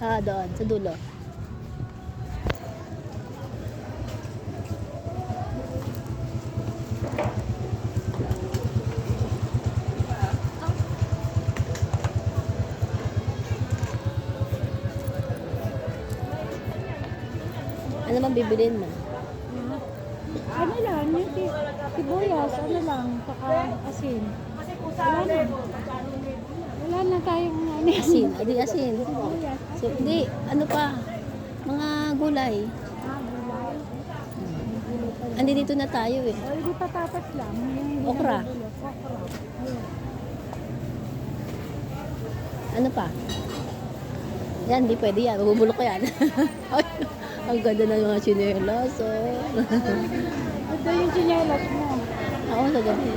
Ah, doon, sa dulo. Ano bang bibilin mo? Ano lang, yung sibuyas, ano lang, saka asin. Wala na. Wala na tayong ano. Asin, adi asin. Sibuyas, So, hindi, ano pa? Mga gulay. gulay. Andi dito na tayo eh. O, hindi patatas lang. Yung hindi Okra. nabubulok. Okra. Ayun. Ano pa? Yan, hindi pwede yan. Mabubulok ko yan. Ay, ang ganda ng mga chinelas, oh. Ito yung tsinelas mo. Ako sa gabi.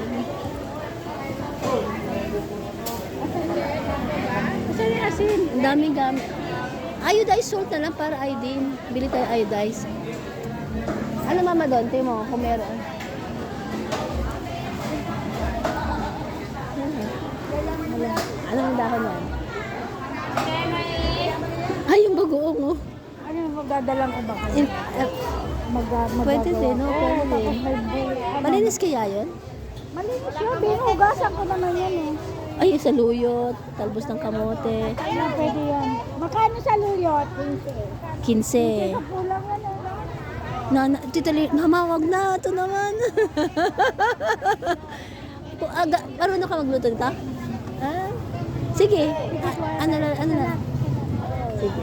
Kasi yung asin. Ang daming gamit. Iodized salt na lang para iodine. Bili tayo iodized. Ano mama doon? Tayo mo, kung meron. Ano ang dahon yan? Ay, yung bagoong, oh. Ano, magdadalang ko ba kayo? Pwede din, no? Pwede din. Tapos may Malinis kaya yun? malinis yun. Binuhugasan ko naman yan eh. Ay, sa luyot, talbos ng kamote. Ano, pwede yan. Magkano sa luyot? 15. Sa pulang ano. Titali, mama, wag na. Ito naman. Marunong ka magluto nito? Ah? Sige. Ano na? Sige.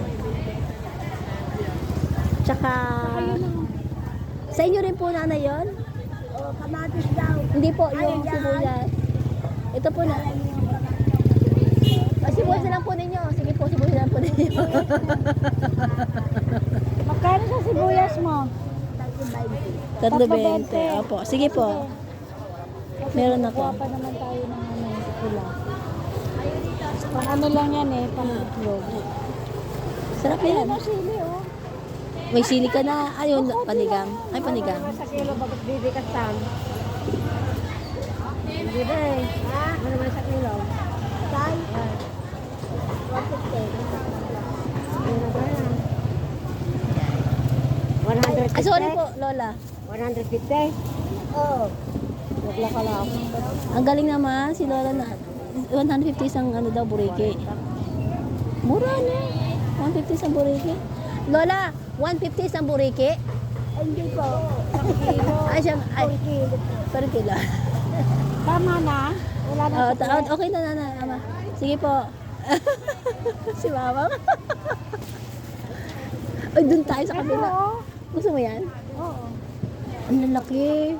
Tsaka, sa inyo rin po na yon? Kamatis daw. Hindi po, yung sibuyas. Ito po na. Sibuyas na lang po ninyo. Sige po, sibuyas na lang po ninyo. Magkano sa sibuyas mo? 3.20. Opo. Sige po. Meron ako. Kuha pa naman tayo ng ano, pula. Pang ano lang yan eh, pang itlog. Sarap yan. Ano sili oh. May sili ka na. Ayun, panigang. Ay, panigang. Sa kilo, bakit bibikas tan? Hindi ba eh. Ha? Ano naman sa kilo? Tay? 150. Ay, sorry po, Lola. 150? Oo. Wala ka lang. Ang galing naman, si Lola na 150 isang ano daw, buriki. Mura na. 150 isang buriki. Lola, 150 isang buriki? Hindi po. Kilo. Ay, siyang, ay, Kilo. per kilo. Tama na. Wala na sa kilo. Okay na, ama. Sige po. Si mama. Ay, dun tayo sa kabila. Oo. Gusto mo yan? Oo. Ang lalaki.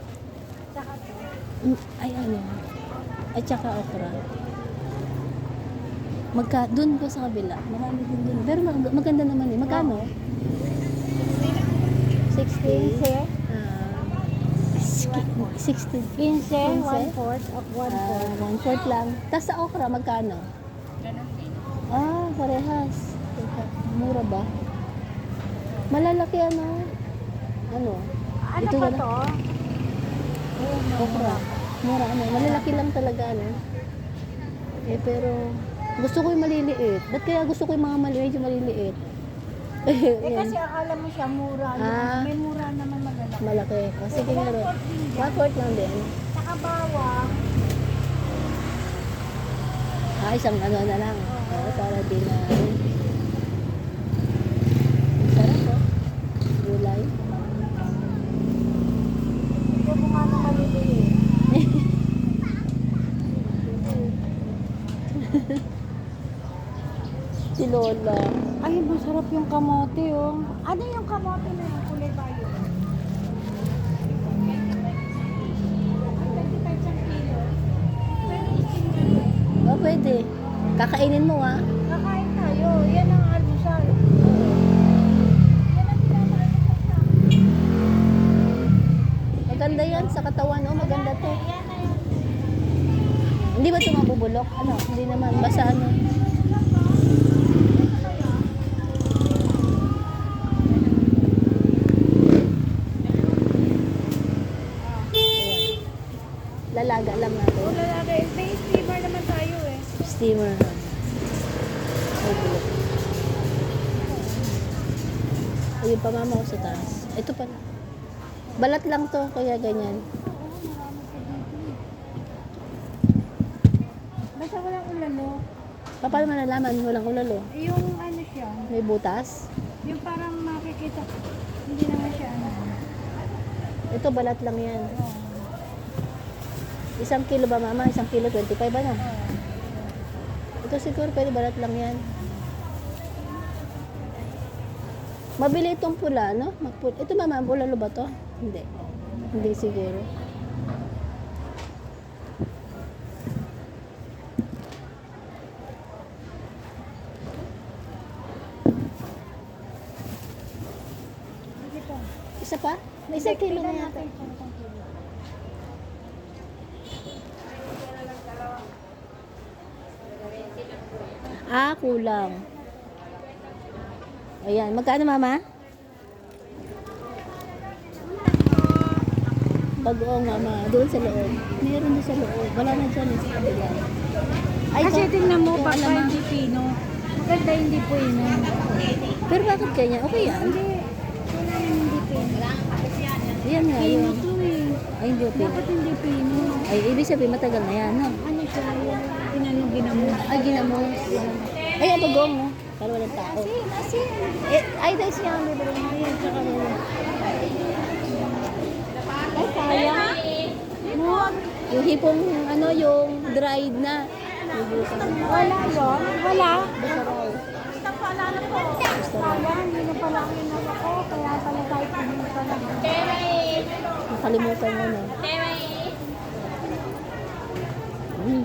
Ay, ano? At saka okra. Dun ko sa kabila. Marami din dun. Pero maganda naman eh. Magkano? 60. 60. 15, 1/4 of 1/4. 1/4 lang. Tapos sa okra, magkano? Ah, parehas. Mura ba? Malalaki ano? Ano? Ano Ito pa na- to? Okra. Mura ano? Malalaki lang talaga ano? Eh pero gusto ko yung maliliit. Ba't kaya gusto ko yung mga medyo maliliit? Eh Yan. kasi akala mo siya mura. Ah. May mura naman malalaki. Malaki. O sige nga rin. 1/4 lang din. Saka bawang. Isang ano na lang. Para din na sarap po. Gulay. Ito mo nga na maliliit. Si Lola. Ay, masarap yung kamote oh. Ano yung kamote na yung kulay bayo? Oh, pwede. Kakainin mo ah. Kakain tayo. Yan ang almusal. Yan ang pinapakain sa akin. Maganda yan sa katawan. Oh, maganda to. Yan na yung Hindi ba ito mabubulok? Ano? Hindi naman. Basta ano. Lalaga lang natin. wala natin. May steamer naman tayo eh. Steamer. Mabulok. Ayun pa mama ko sa taas. Ito pala. Balat lang to, kaya ganyan. Basta walang ulalo. Paano malalaman? Walang ulalo. Yung ano siya, May butas. yung parang makikita, hindi naman siya ano. Ito balat lang yan. Oo. 1 kilo ba mama? 1 kilo 25 ba na? Oo. Ito siguro pwede balat lang yan. Mabili itong pula, no? Ito mama, ulalo ba to? Hindi. Hindi siguro. Sige po. Isa pa? May 1 kilo na yata. natin kung kung kilo. Ah, kulang. Ayan, magkano mama? Bagoong mama, doon sa loob. Meron doon sa loob. Wala na dyan sa kabila. Ay, Kasi ito. tingnan mo, Yung pagka alam mo. hindi pino, maganda hindi po ino. Pero bakit kanya? Okay yan. Hindi, kailangan hindi pino. Ayan nga Pino yun. to eh. Ay, hindi okay. Dapat hindi pino. Ay, ibig sabihin matagal na yan, no? Ano siya, yung inano ginamot. Ay, ginamos. Ay, ang bagong mo. Pero walang tao. Asin. Ay, dahil siya ang bibili mo. Ayan, tsaka mo. Ay, sayang. No, Yung hipong, ano, yung dried na. wala yun. Wala. Basta raw. Sayang, yun na pala ang inawa ko. Kaya pala tayo pumunta na. Nakalimutan mo na.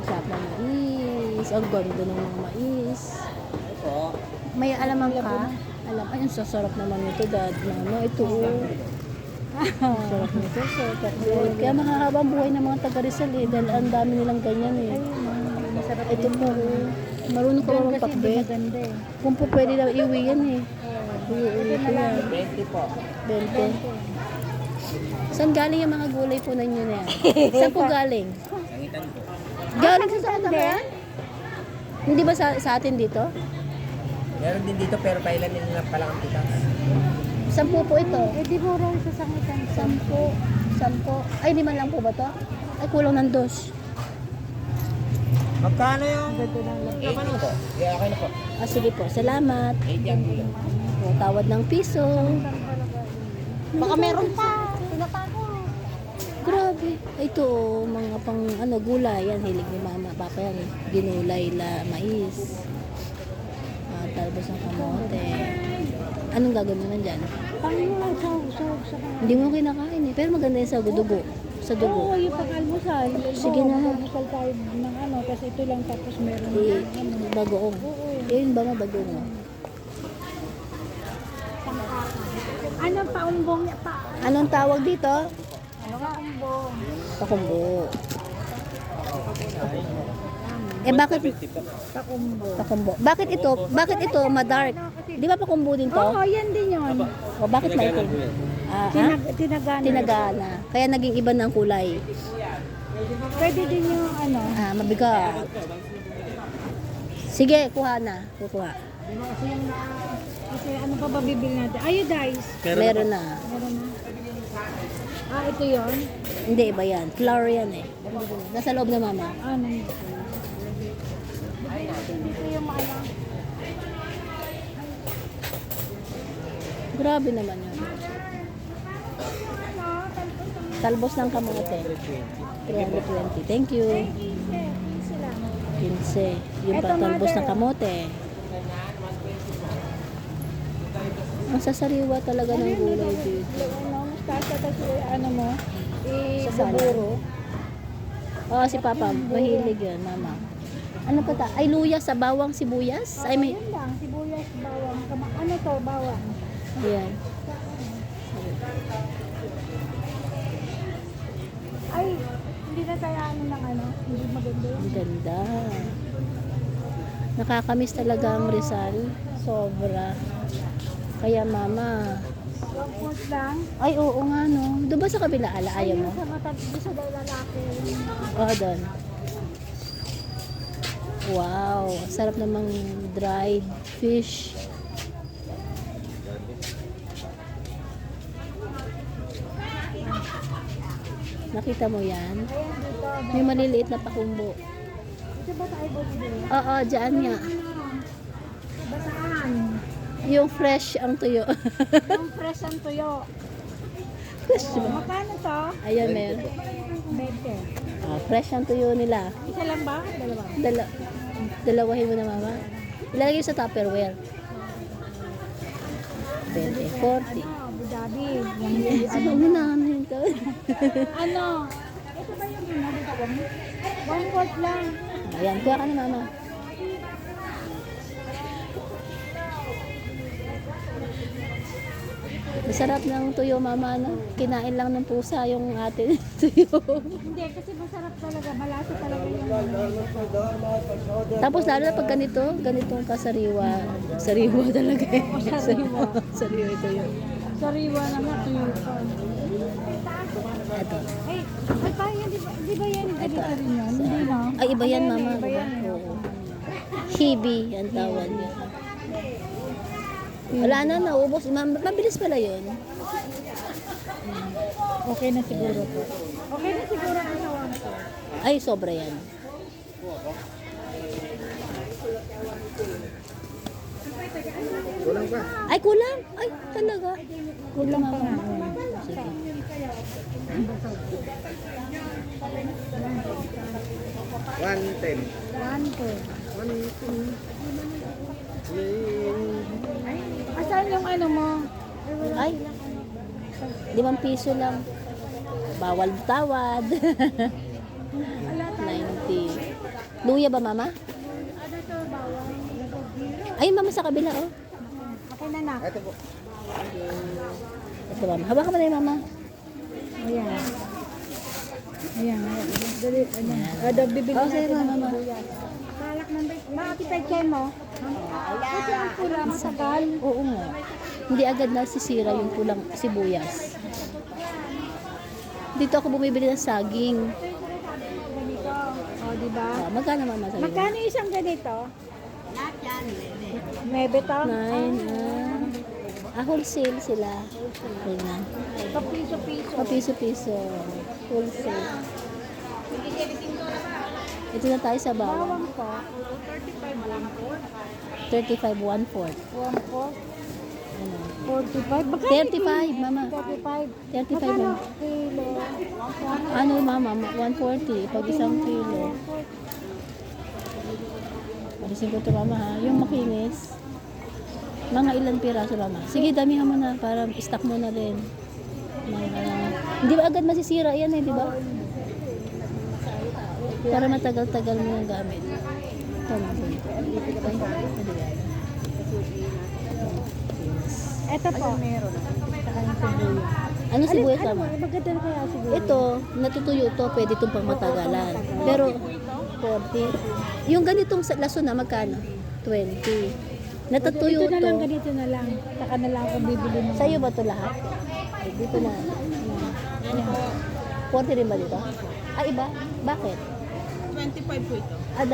Sarap ng mais. Ang ganda ng mga mais. May alaman ka? Alam, ay, ang sasarap naman nito, dad. Mama, ito. Ang sarap nito. So, kaya mahahaba ang buhay ng mga taga Rizal eh. Dahil ang dami nilang ganyan eh. Masarap Ito po. Marunong ka Doon marunong kasi hindi pakbe. maganda eh. Kung po pwede daw iwi yan eh. Iwi ko yan. 20 po. 20. Saan galing yung mga gulay po ninyo na yan? Saan po galing? Sangitan po. Galing sa Sangitan ba yan? Hindi ba sa atin dito? Meron din dito pero kailan nila palang ang titas. Saan po ito? Eh di mo raw sa sangitan. 10. Ay, 5 lang po ba to? Ay, kulang ng 2. Magkano yung Ganda lang lang. laman po? Yeah, okay na po. Ah, sige po. Salamat. 8 yung kilo. O, tawad ng piso. Baka meron pa. Tinatago. Grabe. Ito, mga pang ano, gulay. Yan, hilig ni mama. Papa yan. Ginulay la mais. Talbos ng kamote. Anong gagawin mo nandyan? Panginoon, sawag sa mga. Hindi mo kinakain eh. Pero maganda yung sa dugo. Sa Oo, dugo. yung pag-almusal. Sige na. Almusal tayo ng ano, kasi ito lang tapos meron Eh, ano. bagoong. Oo. Yun ba bagoong mo? Ano paumbong niya pa? Anong tawag dito? Ano nga umbong? Pakumbo. Eh bakit Pakumbo. pakumbo? Bakit ito ma-dark? Di ba pakumbo din to? Oo, yan din yun. O bakit maitim? Ah, ha? Tinagana. Tinagana. Kaya naging iba ng kulay. Pwede din yung ano. Ah, mabigat. Sige, kuha na. Kukuha. Kasi ano pa ba bibili natin? Iodize. Meron na. Meron na. Ah, ito yun? Hindi, iba yan. Flour yan eh. Nasa loob na mama. Ah, nandito. Bigay natin dito yung ano. Grabe naman yun. Talbos ng kamote. 320. Thank you. 15. Yung Eto, talbos ng mother. kamote. Ang sasariwa talaga ng gulay dito. Ano, mustasa kasi ano mo? Sa salad. Ibuburo. Oo, si Papa. Mahilig yan, mama. Ano pa ta? Ay, luya sa bawang sibuyas? Ay, may... Yun lang, sibuyas, bawang. Ano to, bawang? Ayan. Ay, hindi na tayo ano ng ano. Hindi maganda yun. Ang ganda. Nakakamiss talaga ang Rizal. Sobra. Kaya mama. 1 foot lang. Ay, oo nga no. Doon ba sa kabila ala? Ayaw mo? Sa mata, sa dahil lalaki. Oo, doon. Wow. Sarap namang dried fish. Nakita mo yan? Ayan dito. May maliliit na pakumbo. Ito ba tayo bumili? Oo, dyan nga. Basaan. Yung fresh ang tuyo. Yung fresh ang tuyo. Fresh ba? Magkano to? Ayan, meron. 20. Fresh ang tuyo nila. Isa lang ba? Dalawa. Dalawahin mo na, mama. Ilalagay sa Tupperware. 20, 40. Abu Dhabi. Ano na, ano yun ka? Ano? Ito ba yung one quart lang. Ayan, kuha ka na, mama. Masarap ng tuyo, mama, no? Kinain lang ng pusa yung atin tuyo. Hindi, kasi masarap talaga. Malasa talaga yung Tapos lalo na pag ganitong kasariwa. Sariwa talaga eh. Sariwa. Sariwa ito yun. sariwa naman tuyo pa. Ito. Ay, ay pa yan, di ba yan ganito rin yun? Hindi na. Ay, iba yan, mama. Iba yan. Oo. Hibi, ang tawag niya. Wala na, naubos. Mabilis pala yun. Okay na siguro po. Okay na siguro ang sa one quart. Ay, sobra yan. Kulang pa. Ay, kulang. Ay, talaga. Kulang, Pa nga. mama. Sige. 110. One quart. 110. Asan yung ano mo? Ay, 5 piso lang. Bawal tawad. 90. Luya ba, mama? Ano to, bawang? Ayun, mama, sa kabila, oh. Okay na na. Ito po. Ito, mama. Hawakan mo na yung mama. Ayan. Ayan. Dali, ano. Bibili Oh, sige, mama. Balak ng makatipid kayo mo. Kasi ang pula matagal. Oo nga. Hindi agad nasisira yung pulang sibuyas. Dito ako bumibili ng saging. Ganito. O, di ba? Magkano, mama? Sabi mo? Magkano isang ganito? Maybe to? 9. Wholesale sila. Wholesale na. Kapiso-piso. Piso-piso. Wholesale. Ito na tayo sa bawang. Bawang po. 35, 1/4. 1/4. Ano? 45. Magkano 35, mama. 35. 35 Magkano mama. kilo? Ano, mama? 140 pag isang kilo. Alisin ko ito, mama, ha? Yung makinis. Mga ilang piraso, mama? Sige, damihan mo na para stock mo na rin. Hindi ba agad masisira yan eh, di ba? Para matagal-tagal mo yung gamit. Ito, mama. Ay, ano yan? Ito po. Meron. Saka yung sibuyas. Ano sibuyas, Ano, mama? maganda na kaya sibuyas? Ito, natutuyo to, pwede itong pangmatagalan. Pero, 40. Yung ganitong laso na, magkano? 20. Natutuyo Ito na lang, to. ganito na lang. Saka na lang ako bibili ng... Sa'yo ba to lahat? Ay, dito na. 40 rin ba dito? Ah, iba? Bakit? 25 po ito. Ah,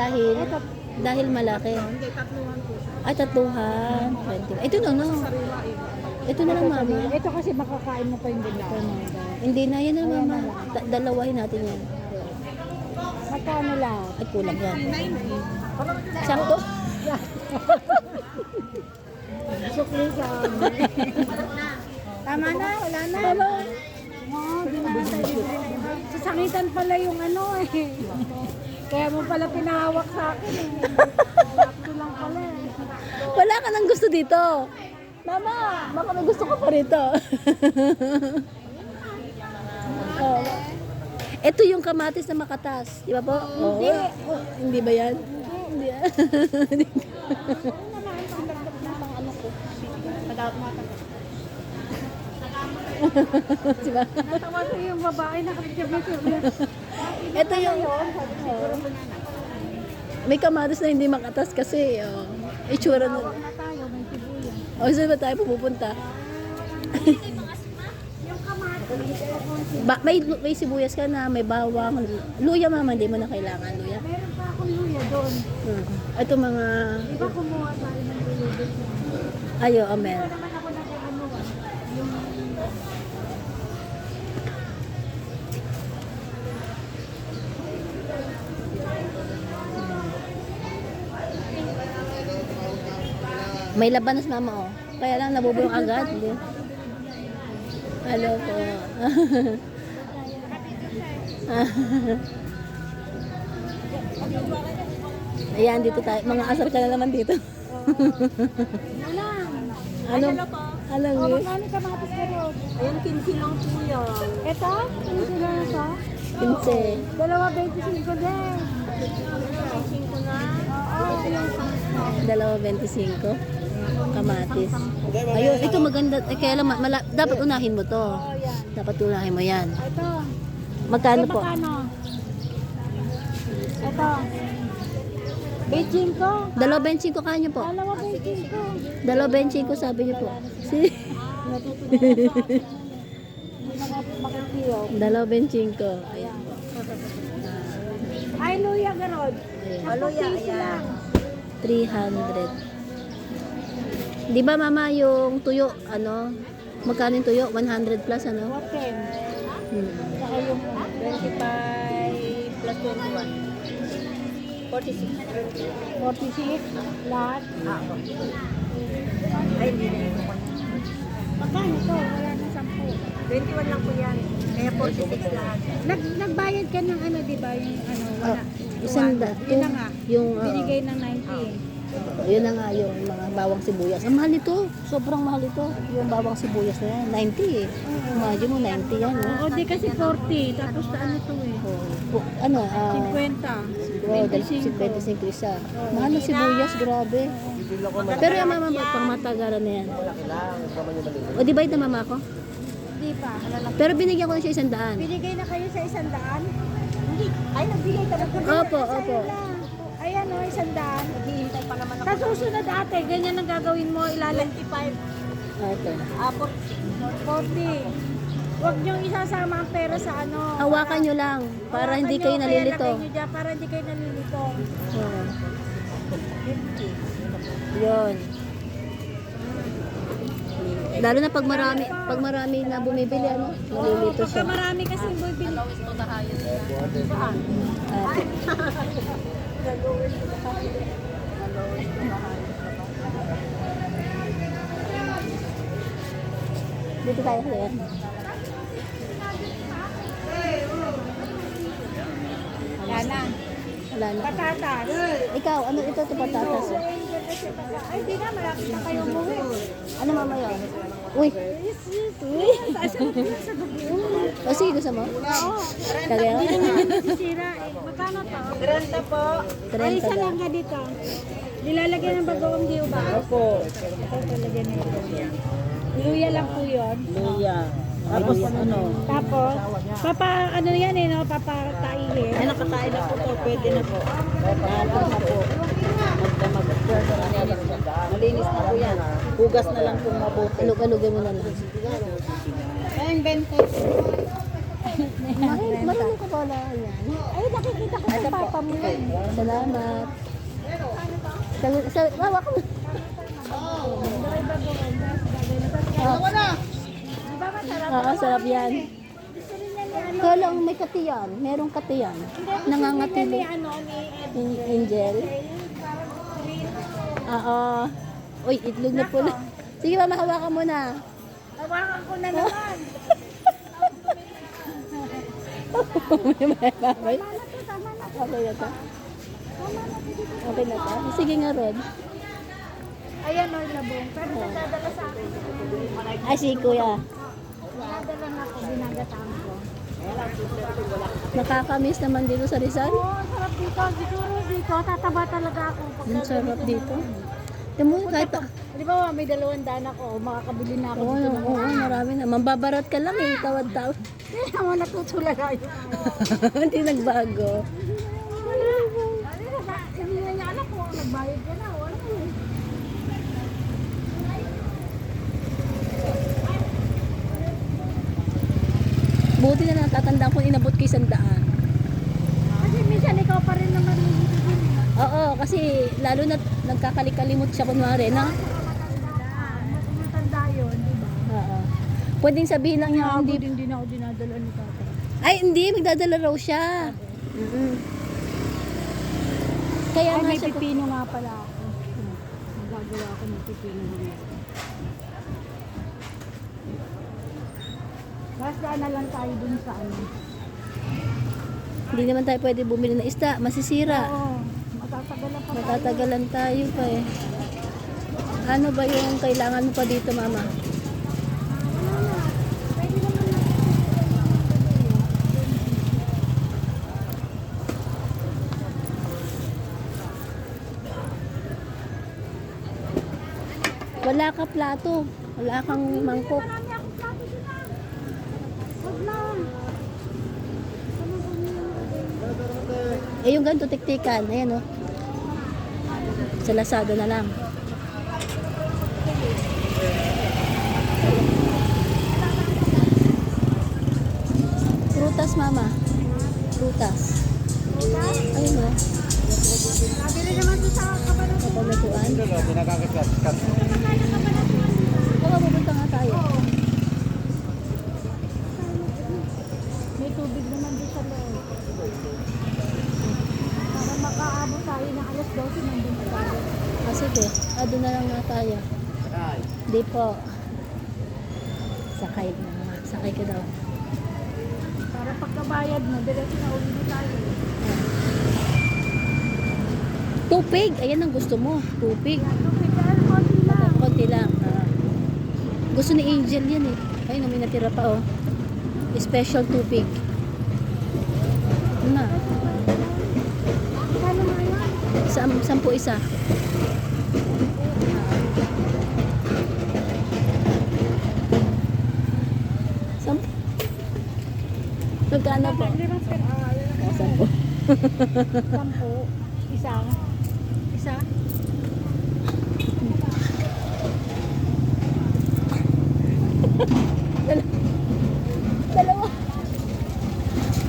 dahil malaki. Hindi, tatluhan po siya. Ay, tatluhan. 20. Ito na, no. Sariwa iba. Ito na lang, mama. Ito kasi makakain mo pa yung ganito. Hindi na, yan na, mama. Dalawahin natin yan. Magkano lahat? Ay, kulang yan. 90. Sakto? Sukli sa amin. Tama na, wala na. Mama. Oo, di na tayo. Sasangitan pala yung ano eh. Kaya mo pala pinahawak sa akin eh. Ito lang pala eh. Wala ka nang gusto dito. Mama, baka may gusto ka pa rito. Oh. Ito yung kamatis na makatas. Di ba po? Hindi. Oh, hindi ba yan? Hindi. Hindi. Diba? Natawa ko yung babae na kapitibay-tibay. Ito yung... May kamatis na hindi makatas kasi itsura na. Na tayo, may sibuyas. O, saan ba tayo pupunta? May sibuyas ka na, may bawang. Luya, mama, hindi mo na kailangan. Luya. Meron pa akong luya doon. Ito mga... Di ba kumuha tayo ng luya doon? Ayo, amen. Naman ako nag-ano yung May labanos mama oh. Kaya lang nabubulong agad. Hindi. Hello po. Ayan, dito tayo. Mga asar ka na naman dito. Ano? Alam Oh, mo? magkano kamatis ka ron? Ayun, 15 lang po yan. Ito? Ano sila na ito? 15. Dalawa 25 din. 5 na. Oo, ito yung Dalawa 25. Kamatis. Ayun, ito maganda. Eh, kaya lang, dapat unahin mo to. Oh, yan. Dapat unahin mo yan. Ito. Magkano po? Magkano? Ito. Beijing ko. Dalawa 25 kanyo po. Dalawa Beijing ko. Dalawa 25 sabi niyo po. Si Hindi makakapagkiyo. Dalawa 25. Ayan. Ay, luya garod. Ayan. Luya, ayan. 300. Di ba mama yung tuyo, ano? Magkano yung tuyo? 100 plus ano? 10. Hmm. Saka yung 25 plus 21. 46. 46 lahat. Ay, hindi na yun. Magkano ito? Wala na 10. 21 lang po yan. Kaya 46 lahat. Nagbayad ka ng ano, di ba? Yung ano, wala. Isang Yun na nga. yung Binigay ng 90. yun na nga yung mga bawang sibuyas. Ang mahal ito. Sobrang mahal ito. Yung bawang sibuyas na yan. 90 eh. Imagine mo 90 yan. Oh. O, di kasi 40. Tapos ano to eh? Ano? 50. Oh, 55 isa. Mahal na sibuyas. Grabe. Pero yung mama, pang matagaran na yan. O, di ba ito mama ko? Di pa. Pero binigyan ko na siya 100. Binigay na kayo sa 100? Hindi. Ay, nagbigay ka na po. Opo, opo. Ayan o, 100. Naghihintay pa naman ako. Sa susunod ate, ganyan ang gagawin mo, ilalang 25. Ito. 40. Huwag niyong isasama ang pera sa ano. Hawakan nyo lang para hindi kayo Kaya nalilito. lagay niyo dyan, para hindi kayo nalilito. Oo. Yun. Lalo na pag marami na bumibili, ano, nalilito Pagka siya. marami kasi bibili. Dito tayo sir. Yan na. Wala na. Patatas. Ikaw, ano ito ito patatas? Ay, di na, malapit na kayo umuwi. Ano mamaya? Uy. Uy. O sige, gusto mo? Oo. Kagaya? Hindi naman nasisira eh. Magkano to? 30 po. Ay, isa 30 lang ka dito. Nilalagyan ng bagoong diyo ba? Opo. Ito talagyan ng luya. Luya lang po yun. Luya. Tapos ano? Tapos, ano yan eh, no? Papataihin. Ay, nakakain na po to. Pwede na po. Tapos na po. Malinis na po yan. Hugas na lang po mabuti. Alug-alugan mo na lang. Ayun, 20. Ay, marunong ka pala. Ayan. Ay, nakikita ko sa papa mo yun. Salamat. Wawa ka mo. Di ba masarap? Oo, sarap yan. Gusto rin yan ni ano. Kaya lang may katiyan. Merong katiyan. Nangangatili. Ni ano, ni Angel. parang green. Oo. Uy, itlog na pula. Sige mama, hawakan mo na. Hawakan ko na naman. May Tama na to, tama na. Okay na to. Tama na to. Okay na to. Sige nga, Rod. Ayan o, labong. Pero nadadala sa akin. Ay, si Kuya. Nadadala na ako, binagataan ko. Nakakamiss naman dito sa Rizal. Oo, sarap dito. Siguro dito, tataba talaga ako. Ang sarap dito. Tamo, kahit pa. Di ba, may 200 ako. Makakabili na ako Oo, dito. oo, marami na. Mambabarat ka lang eh, tawad-tawad. Hindi naman natutulaga yun. Hindi nagbago. Hindi na niya alam kung nagbayad ka na. Wala eh. Buti na natatandaan ko inabot ko 100. Kasi minsan ikaw pa rin naman hihigit. Oo, kasi lalo na nagkakalimot siya kunwari na. Matanda yun, di ba? Oo. Pwedeng sabihin lang niya, hindi. Hindi na ako dinadala ni tatay. Ay, hindi. Magdadala raw siya. Kaya Ay, nga may siya. pipino nga pala ako. Magagawa ginagawa ko magpipino rin. Last daan na lang tayo dun sa ano. Hindi naman tayo pwede bumili ng isda, masisira. Oo, matatagalan pa tayo. Matatagalan tayo pa eh. Ano ba yung kailangan mo pa dito, mama? Wala na. Pwede naman na. Wala ka plato. Wala kang mangkok. Marami akong plato dun na. Wag na. Eh, yung ganito tiktikan. Ayan, oh. Sa Lazada na lang. Prutas, mama. Prutas. Ayun, oh. Nabili naman doon sa kabalot. Kabalatuan. Pinakakaskas. Baka pupunta nga tayo. May tubig naman doon sa loob. Para makaabot tayo ng alas 12 nandun na tayo. Ah, sige. Ah, doon na lang nga tayo. Di po. Sakay na. Sakay ka daw. Para pagkabayad mo, diretso na uwi na tayo. Tupig. Ayan ang gusto mo. Tupig. Yan, tubig dahil konti lang. Konti lang. Ah. Gusto ni Angel yan eh. Ayun, may natira pa oh. Special tupig. Ano na? Kano nga yan? 10 isa. Sampu. Magkano po? 10. 10. Isa. Isa. Dalawa.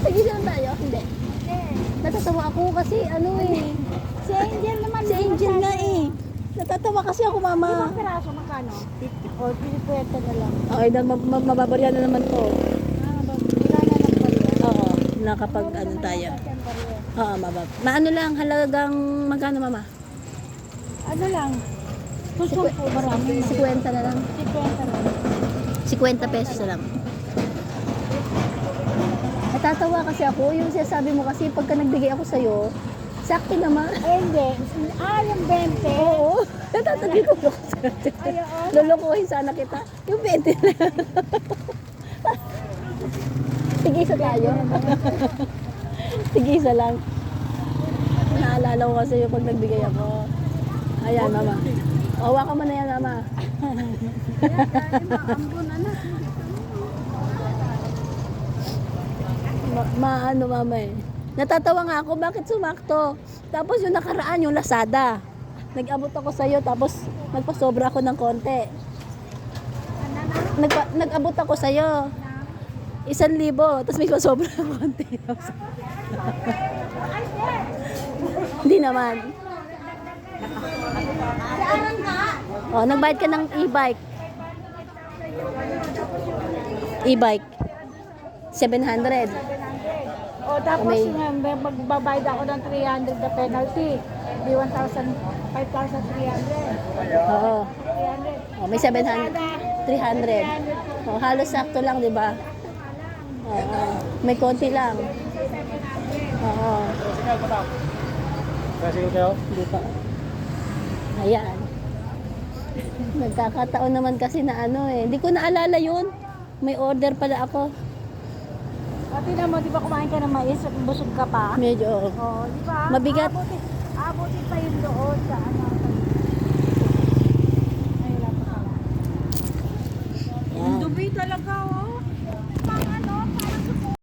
Sige lang tayo. Hindi. Eh, Natatawa ako kasi ano eh. si Angel naman. Si Angel nga eh. Natatawa kasi ako, mama. Limang piraso, magkano? 50 or 50 na lang. Okay, mababarya na naman to. Wala na lang pa rin. Oo, nakapag ano tayo. Oo, maano lang, halagang magkano, mama? Ano lang? Tusok po, marami. 50 na lang. 50 na. 50 pesos na lang. Natatawa kasi ako, yung sinasabi mo kasi pagka nagbigay ako sa'yo, sakto naman. Eh, hindi. Yung 20. Oo, natatabi ko ako sa'yo. Ay, oo. Lulukuhin sana kita. Yung 20 na lang. Tig-isa tayo. Tig-isa lang. Naalala ko kasi yung pag nagbigay ako. Ayan, mama. Hawa ka mo na yan, mama. Ambon, anak. Maano, mama eh. Natatawa nga ako, bakit sumakto? Tapos yung nakaraan, yung Lazada. Nag-abot ako sa'yo, tapos nagpasobra ako ng konti. Nag-abot ako sa'yo. 1,000, tapos may pasobra ng konti. Hindi naman. Oh, nagbayad ka ng e-bike. E-bike. 700. O, tapos May- magbabayad ako ng 300 na penalty. Di 5,300. Oo. 300. Oh, may 700. 300. Oh, halos sakto lang, di ba? Oo. May konti lang. Oo. Hindi pa. Ayan. Nagkakataon naman kasi na ano eh. Hindi ko naalala yun. May order pala ako. Pati naman, di ba kumain ka ng mais, busog ka pa? Medyo. Oo, di ba? Mabigat. Abutin pa yun doon sa ano. Ay, wala pa pala. Yan. Dumi talaga, oh.